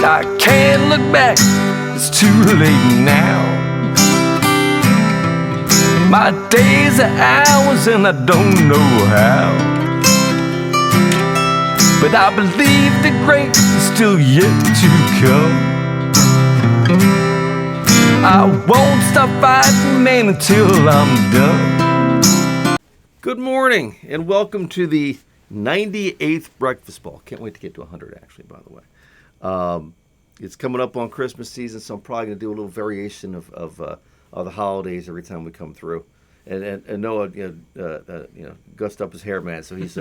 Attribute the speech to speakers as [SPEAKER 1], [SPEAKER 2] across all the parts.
[SPEAKER 1] I can't look back, it's too late now. My days are hours and I don't know how, but I believe the great is still yet to come. I won't stop fighting, man, until I'm done. Good morning and welcome to the 98th Breakfast Ball. Can't wait to get to 100 actually, by the way. It's coming up on Christmas season, so I'm probably going to do a little variation of the holidays every time we come through. And Noah, gussed up his hair, man. So he's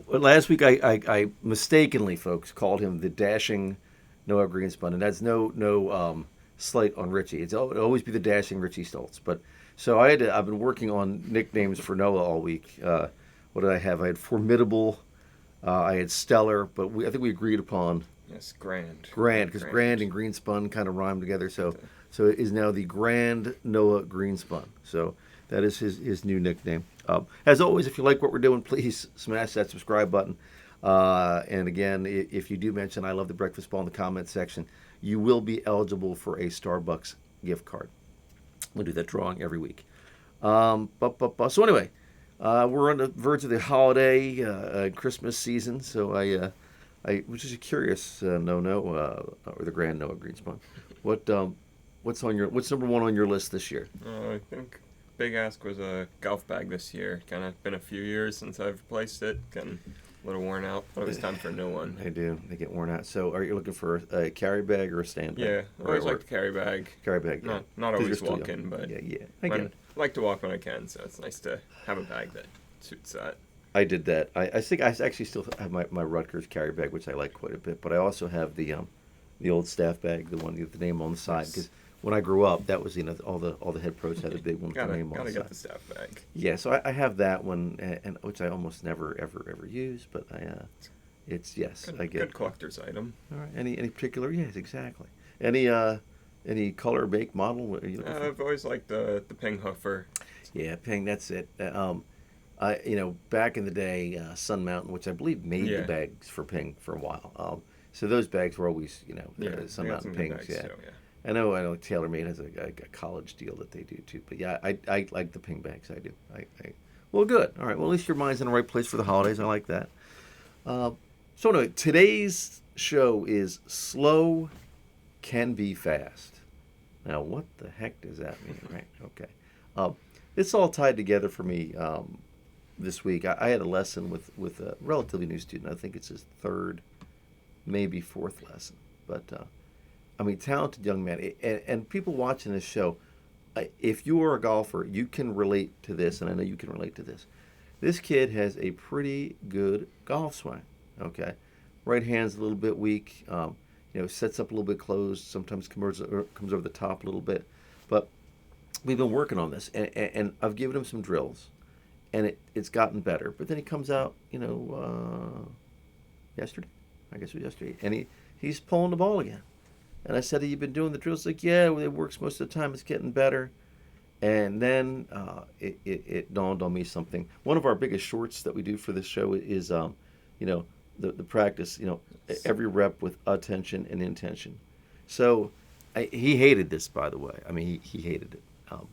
[SPEAKER 1] last week I mistakenly, folks, called him the dashing Noah Greenspun, and that's no slight on Richie. It'll always be the dashing Richie Stoltz. But so I've been working on nicknames for Noah all week. What did I have? I had Formidable, I had Stellar, but I think we agreed upon
[SPEAKER 2] Grand,
[SPEAKER 1] because Grand and Greenspun kind of rhyme together. So it is now the Grand Noah Greenspun. So that is his new nickname. As always, if you like what we're doing, please smash that subscribe button. And again, if you do mention I love the Breakfast Ball in the comments section, you will be eligible for a Starbucks gift card. We'll do that drawing every week. So anyway, we're on the verge of the holiday Christmas season. So I was just curious, or the Grand Noah Greenspun, what's number one on your list this year?
[SPEAKER 2] I think big ask was a golf bag this year. Kind of been a few years since I've replaced it. Getting a little worn out. But it was time for a new one.
[SPEAKER 1] They do. They get worn out. So are you looking for a carry bag or a stand bag?
[SPEAKER 2] Yeah, I always like the carry bag.
[SPEAKER 1] Carry bag, yeah.
[SPEAKER 2] Not always walking, but
[SPEAKER 1] yeah. I get it.
[SPEAKER 2] I like to walk when I can, so it's nice to have a bag that suits that.
[SPEAKER 1] I did that. I think I actually still have my Rutgers carry bag, which I like quite a bit. But I also have the old staff bag, the one with the name on the side, because when I grew up, that was all the head pros had a big one with the name on the side.
[SPEAKER 2] Gotta get the staff bag.
[SPEAKER 1] Yeah, so I have that one, and which I almost never ever use, but I get
[SPEAKER 2] good collector's item.
[SPEAKER 1] All right. Any particular? Yes, exactly. Any color, make, model? What are you looking for?
[SPEAKER 2] I've always liked the Ping Hoofer.
[SPEAKER 1] Yeah, Ping. That's it. Back in the day, Sun Mountain, which I believe made the bags for Ping for a while. So those bags were always, Sun Mountain Pings.
[SPEAKER 2] Bags,
[SPEAKER 1] yeah.
[SPEAKER 2] so,
[SPEAKER 1] I know TaylorMade has a college deal that they do too. But yeah, I like the Ping bags. I do. Well, good. All right. Well, at least your mind's in the right place for the holidays. I like that. So anyway, today's show is Slow Can Be Fast. Now, what the heck does that mean, right? Okay. It's all tied together for me this week. I had a lesson with a relatively new student. I think it's his third, maybe fourth lesson. But, talented young man. And people watching this show, if you are a golfer, you can relate to this, and I know you can relate to this. This kid has a pretty good golf swing, okay? Right hand's a little bit weak, sets up a little bit closed, sometimes comes over the top a little bit. But we've been working on this, and I've given him some drills, and it's gotten better. But then he comes out, yesterday, I guess it was yesterday, and he's pulling the ball again. And I said, have you been doing the drills? Like, yeah, it works most of the time. It's getting better. And then it dawned on me something. One of our biggest shorts that we do for this show is, the practice, every rep with attention and intention. So he hated this, by the way. He hated it.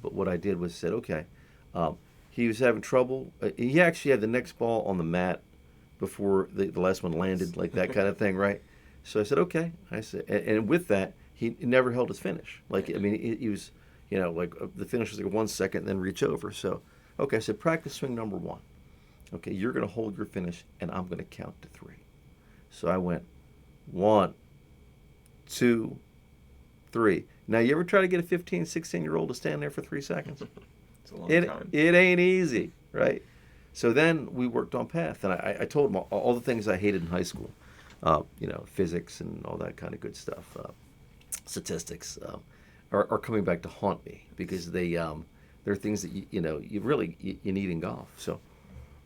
[SPEAKER 1] But what I did was said, okay, he was having trouble. He actually had the next ball on the mat before the last one landed, like that kind of thing, right? So I said, okay. I said, and with that, he never held his finish. He was, the finish was like 1 second, then reach over. So, okay, I said, practice swing number one. Okay, you're going to hold your finish, and I'm going to count to 3. So I went 1, 2, 3. Now, you ever try to get a 15, 16-year-old to stand there for 3 seconds?
[SPEAKER 2] It's a long time.
[SPEAKER 1] It ain't easy, right? So then we worked on path, and I told him all the things I hated in high school. Physics and all that kind of good stuff. Statistics are coming back to haunt me because they're things that you really need in golf. So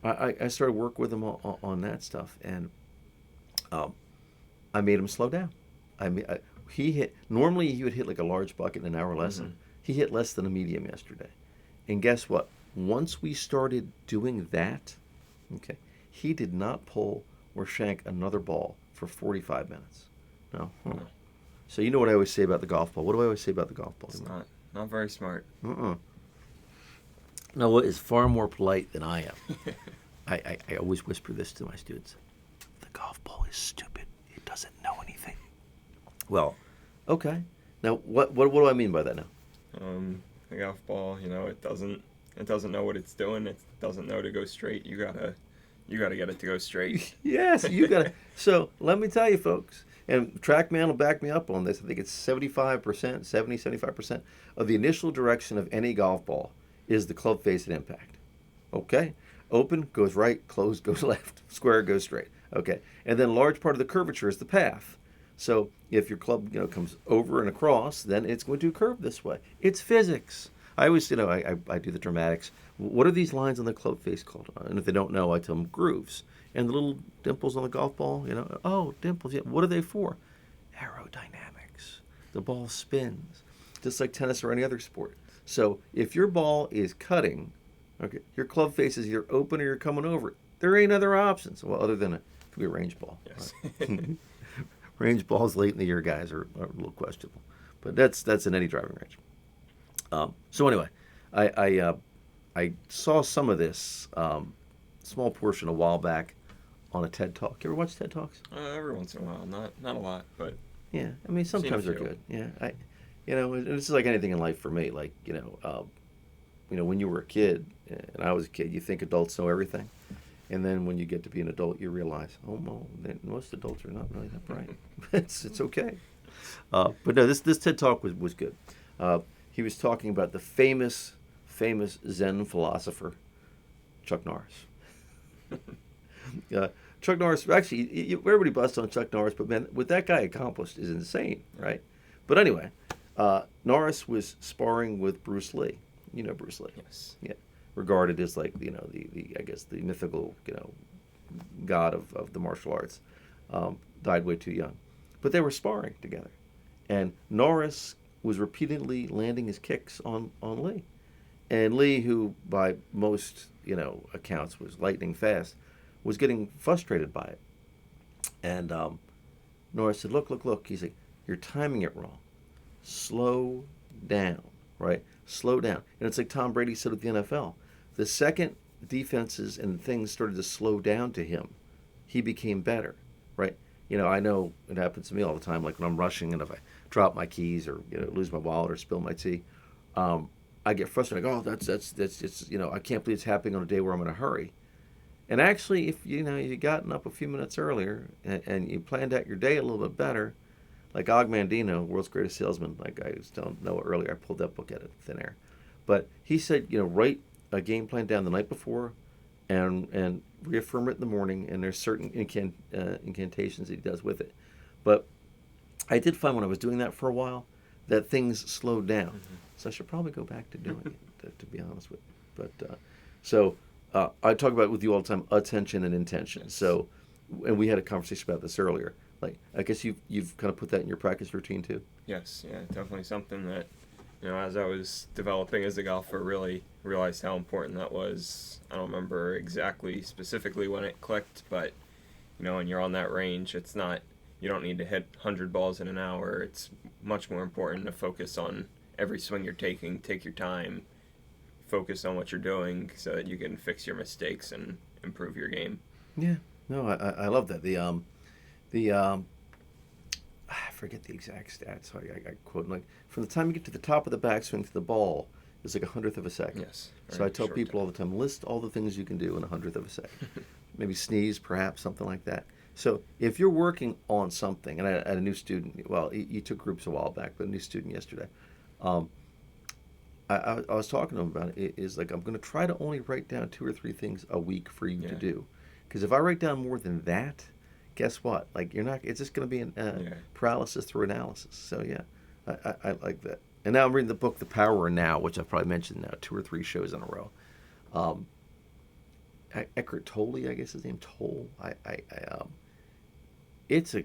[SPEAKER 1] I started work with him on that stuff, and I made him slow down. Normally he would hit like a large bucket in an hour lesson. Mm-hmm. He hit less than a medium yesterday, and guess what? Once we started doing that, okay, he did not pull or shank another ball for 45 minutes. No. Huh.
[SPEAKER 2] No.
[SPEAKER 1] So you know what I always say about the golf ball. What do I always say about the golf ball?
[SPEAKER 2] It's not very smart.
[SPEAKER 1] Uh-uh. No, what is far more polite than I am. I always whisper this to my students. The golf ball is stupid. It doesn't know anything. Well, okay. Now, what do I mean by that now?
[SPEAKER 2] The golf ball, it doesn't know what it's doing. It doesn't know to go straight. You gotta get it to go straight.
[SPEAKER 1] Yes, you got to. So let me tell you, folks, and TrackMan will back me up on this. I think it's 75% of the initial direction of any golf ball is the club face at impact. Okay? Open goes right, closed goes left, square goes straight. Okay. And then a large part of the curvature is the path. So if your club comes over and across, then it's going to curve this way. It's physics. I always, I do the dramatics. What are these lines on the club face called? And if they don't know, I tell them grooves. And the little dimples on the golf ball, oh, dimples. Yeah, what are they for? Aerodynamics. The ball spins, just like tennis or any other sport. So if your ball is cutting, okay, your club face is either open or you're coming over it. There ain't other options. Well, other than it could be a range ball.
[SPEAKER 2] Yes.
[SPEAKER 1] Right? Range balls late in the year, guys, are a little questionable. But that's in any driving range. So anyway, I saw some of this small portion a while back on a TED Talk. You ever watch TED Talks?
[SPEAKER 2] Every once in a while, not a lot, but
[SPEAKER 1] Yeah, I mean sometimes they're good. Yeah, and this is like anything in life for me. Like when you were a kid and I was a kid, you think adults know everything, and then when you get to be an adult, you realize, oh no, most adults are not really that bright. it's okay. But no, this TED Talk was good. He was talking about the famous Zen philosopher, Chuck Norris. Chuck Norris, actually, everybody busts on Chuck Norris, but man, what that guy accomplished is insane, right? But anyway, Norris was sparring with Bruce Lee. You know Bruce Lee.
[SPEAKER 2] yes.
[SPEAKER 1] Yeah. Regarded as like, the I guess the mythical, god of the martial arts. Died way too young. But they were sparring together. And Norris was repeatedly landing his kicks on Lee. And Lee, who by most, accounts was lightning fast, was getting frustrated by it. And Norris said, look. He's like, you're timing it wrong. Slow down, right? Slow down. And it's like Tom Brady said with the NFL. The second defenses and things started to slow down to him, he became better, right? I know it happens to me all the time, like when I'm rushing and if I drop my keys or lose my wallet or spill my tea, I get frustrated. I go, oh, that's just, I can't believe it's happening on a day where I'm in a hurry. And actually, if you gotten up a few minutes earlier and you planned out your day a little bit better, like Og Mandino, World's Greatest Salesman, like I was telling Noah earlier, I pulled that book out of thin air. But he said, write a game plan down the night before and reaffirm it in the morning, and there's certain incantations that he does with it. But I did find when I was doing that for a while that things slowed down. Mm-hmm. So I should probably go back to doing it, to be honest with you. But I talk about it with you all the time, attention and intention.
[SPEAKER 2] Yes.
[SPEAKER 1] So, and we had a conversation about this earlier. Like, I guess you've kind of put that in your practice routine too?
[SPEAKER 2] Yes, yeah, definitely something that, as I was developing as a golfer, really realized how important that was. I don't remember exactly specifically when it clicked, but, when you're on that range, it's not, you don't need to hit 100 balls in an hour. It's much more important to focus on every swing you're taking, take your time, focus on what you're doing so that you can fix your mistakes and improve your game.
[SPEAKER 1] Yeah, no, I love that. I forget the exact stats. So I quote like from the time you get to the top of the backswing to the ball, it's like 1/100 of a second.
[SPEAKER 2] Yes.
[SPEAKER 1] So I tell people all the time, list all the things you can do in 1/100 of a second. Maybe sneeze, perhaps something like that. So if you're working on something, and I had a new student. Well, he took groups a while back, but a new student yesterday. I was talking to him about it. Is like I'm going to try to only write down 2 or 3 things a week for you to do, because if I write down more than that, guess what? Like you're not. It's just going to be paralysis through analysis. So yeah, I like that. And now I'm reading the book The Power of Now, which I've probably mentioned now 2 or 3 shows in a row. Eckhart Tolle, I guess his name Tolle. It's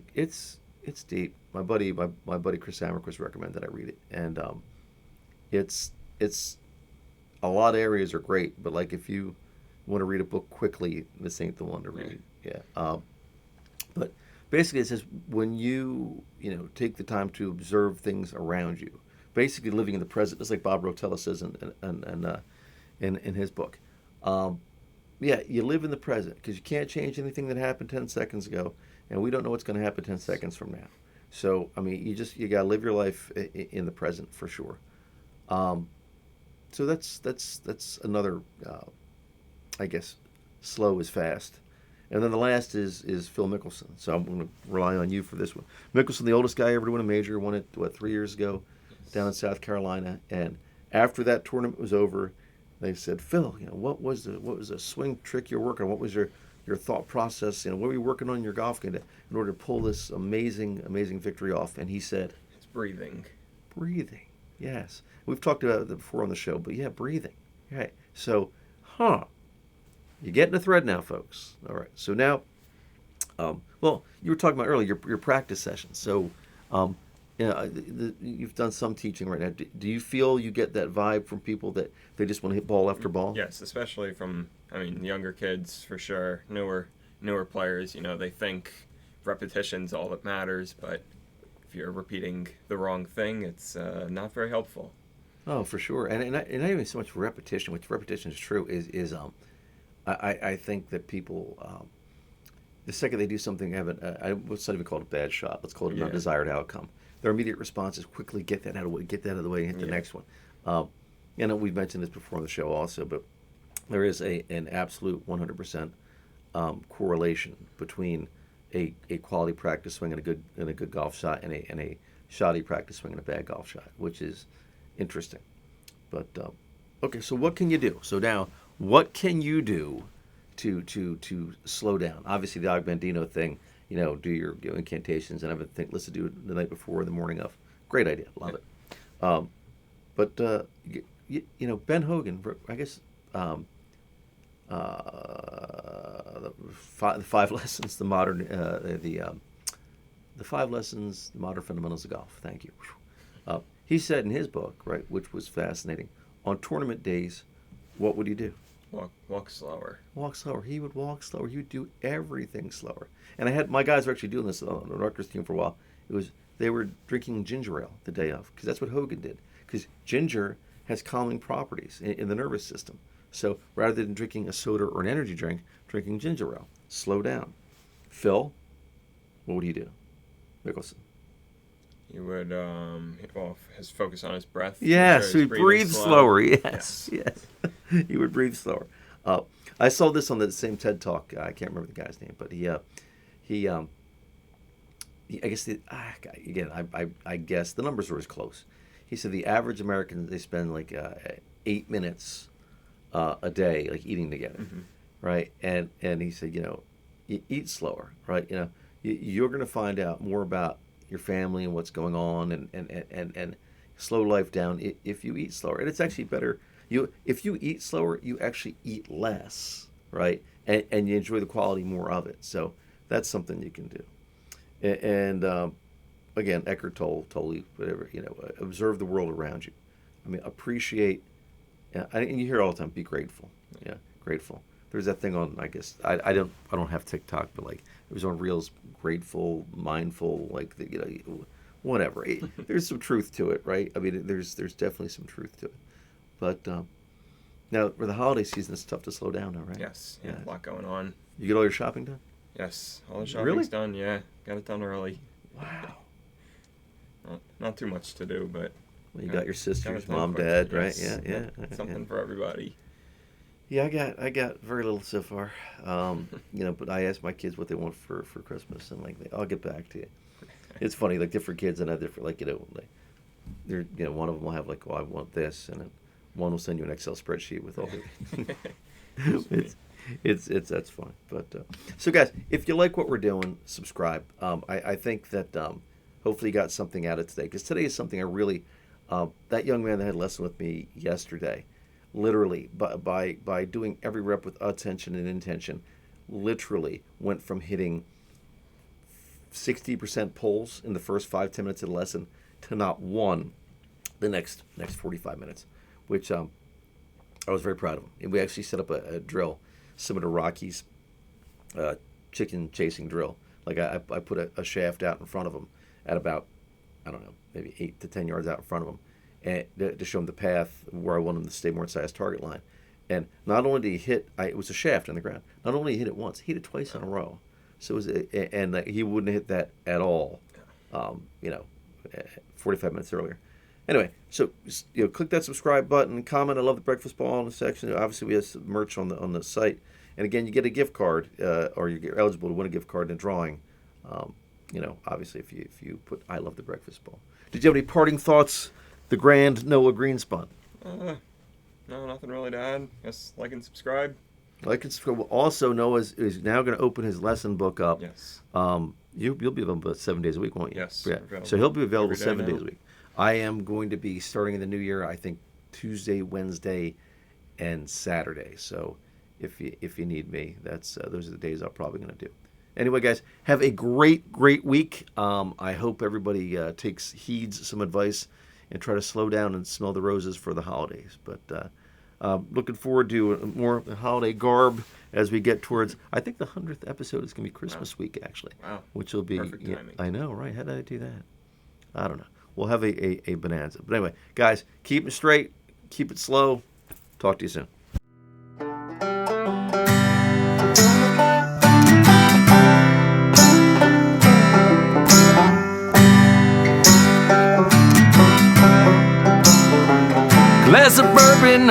[SPEAKER 1] deep. My buddy Chris Amerquist recommended I read it, and it's a lot of areas are great, but like if you want to read a book quickly, this ain't the one to read. Yeah. But basically it says when take the time to observe things around you, basically living in the present, just like Bob Rotella says in his book. Um, yeah, you live in the present because you can't change anything that happened 10 seconds ago, and we don't know what's going to happen 10 seconds from now. So I mean, you got to live your life in the present for sure. Um, so that's another, I guess, slow is fast. And then the last is Phil Mickelson. So I'm going to rely on you for this one. Mickelson, the oldest guy ever to win a major, won it 3 years ago, down in South Carolina. And after that tournament was over, they said, Phil, what was the swing trick you're working on? What was your thought process? What were you working on in your golf game in order to pull this amazing victory off? And he said,
[SPEAKER 2] It's breathing.
[SPEAKER 1] breathing. Yes, we've talked about it before on the show, but yeah, breathing. Right. So, you're getting a thread now, folks. All right. So now, well, you were talking about earlier your practice sessions. So, you've done some teaching right now. Do you feel you get that vibe from people that they just want to hit ball after ball?
[SPEAKER 2] Yes, especially from, younger kids for sure. Newer players, they think repetition's all that matters, but if you're repeating the wrong thing, it's not very helpful.
[SPEAKER 1] Oh, for sure. And not even so much repetition, which repetition is true, I think that people, the second they do something, let's not even call it a bad shot. Let's call it an undesired outcome. Their immediate response is quickly get that out of the way, and hit the next one. We've mentioned this before on the show also, but there is an absolute 100% correlation between a quality practice swing and a good golf shot and a shoddy practice swing and a bad golf shot, which is interesting. But okay, so what can you do? So now, what can you do to slow down? Obviously, the Augmentino thing. Do your incantations and everything. Let's do it the night before, or the morning of. Great idea, love it. But Ben Hogan, I guess, the five lessons, the five lessons, the modern fundamentals of golf. Thank you. He said in his book, right, which was fascinating, on tournament days, what would he do?
[SPEAKER 2] Walk slower.
[SPEAKER 1] Walk slower. He would walk slower. He would do everything slower. And my guys were actually doing this on the Rutgers team for a while. They were drinking ginger ale the day of, because that's what Hogan did. Because ginger has calming properties in the nervous system. So rather than drinking a soda or an energy drink, drinking ginger ale. Slow down. Phil, what would he do? Mickelson.
[SPEAKER 2] He would, his focus on his breath.
[SPEAKER 1] Yes,
[SPEAKER 2] sure
[SPEAKER 1] he would breathe slower. Yes. He would breathe slower. I saw this on the same TED Talk. I can't remember the guy's name, but he I guess I guess the numbers were as close. He said the average American, they spend like 8 minutes a day, like eating together, right? And he said, you eat slower, right? You're going to find out more about your family and what's going on, and slow life down if you eat slower. And it's actually better. If you eat slower, you actually eat less, right? And you enjoy the quality more of it. So that's something you can do. And again, Eckhart Tolle, whatever, observe the world around you. Appreciate, and you hear it all the time, be grateful. Yeah, grateful. There's that thing on, I guess, I don't have TikTok, but like it was on Reels, grateful, mindful, like whatever. There's some truth to it, right? There's definitely some truth to it. But now for the holiday season, it's tough to slow down now, right?
[SPEAKER 2] Yes, a lot going on.
[SPEAKER 1] You get all your shopping done?
[SPEAKER 2] Yes, all the shopping's
[SPEAKER 1] Really?
[SPEAKER 2] done. Yeah, got it done early.
[SPEAKER 1] Wow.
[SPEAKER 2] Not too much to do, but
[SPEAKER 1] Well, you got your sisters,
[SPEAKER 2] it done
[SPEAKER 1] mom,
[SPEAKER 2] quick.
[SPEAKER 1] dad, right?
[SPEAKER 2] Yes.
[SPEAKER 1] Yeah.
[SPEAKER 2] Something for everybody.
[SPEAKER 1] Yeah, I got very little so far. But I asked my kids what they want for Christmas, and I'll get back to you. It's funny, like different kids and have different, they're one of them will have I want this, and then one will send you an Excel spreadsheet with all the. it's that's fun. But so guys, if you like what we're doing, subscribe. I think that hopefully you got something out of today, because today is something I really that young man that had a lesson with me yesterday, literally by doing every rep with attention and intention, literally went from hitting 60% pulls in the first 5-10 minutes of the lesson to not one the next 45 minutes, which I was very proud of him. And we actually set up a drill similar to Rocky's chicken chasing drill, Like I put a shaft out in front of them at about, I don't know, maybe 8 to 10 yards out in front of them, and to show them the path where I want them to stay more inside his target line. And not only did he hit, it was a shaft in the ground. Not only did he hit it once, he hit it twice in a row. So it was, and he wouldn't hit that at all, 45 minutes earlier. Anyway, so click that subscribe button, comment. I love the breakfast ball in the section. Obviously, we have some merch on the site, and again, you get a gift card, or you're eligible to win a gift card in a drawing. Obviously, if you put "I love the breakfast ball." Did you have any parting thoughts? The grand Noah Greenspun.
[SPEAKER 2] No, nothing really to add. Just like and subscribe.
[SPEAKER 1] Like and subscribe. Also, Noah is now going to open his lesson book up.
[SPEAKER 2] Yes.
[SPEAKER 1] You'll be available 7 days a week, won't you?
[SPEAKER 2] Yes.
[SPEAKER 1] Yeah. So he'll be available 7 days a week. I am going to be starting in the new year, I think, Tuesday, Wednesday, and Saturday. So if you need me, those are the days I'm probably going to do. Anyway, guys, have a great week. I hope everybody heeds some advice and try to slow down and smell the roses for the holidays. But looking forward to more holiday garb as we get towards, I think the 100th episode is going to be Christmas week, actually.
[SPEAKER 2] Wow.
[SPEAKER 1] Which will be,
[SPEAKER 2] perfect timing.
[SPEAKER 1] I know, right? How did I do that? I don't know. We'll have a bonanza. But anyway, guys, keep it straight, keep it slow. Talk to you soon. Glass of bourbon,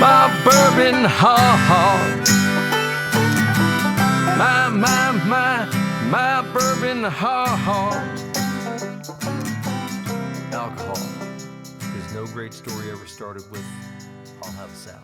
[SPEAKER 1] my bourbon, my bourbon, Alcohol. There's no great story ever started with, I'll have a salad.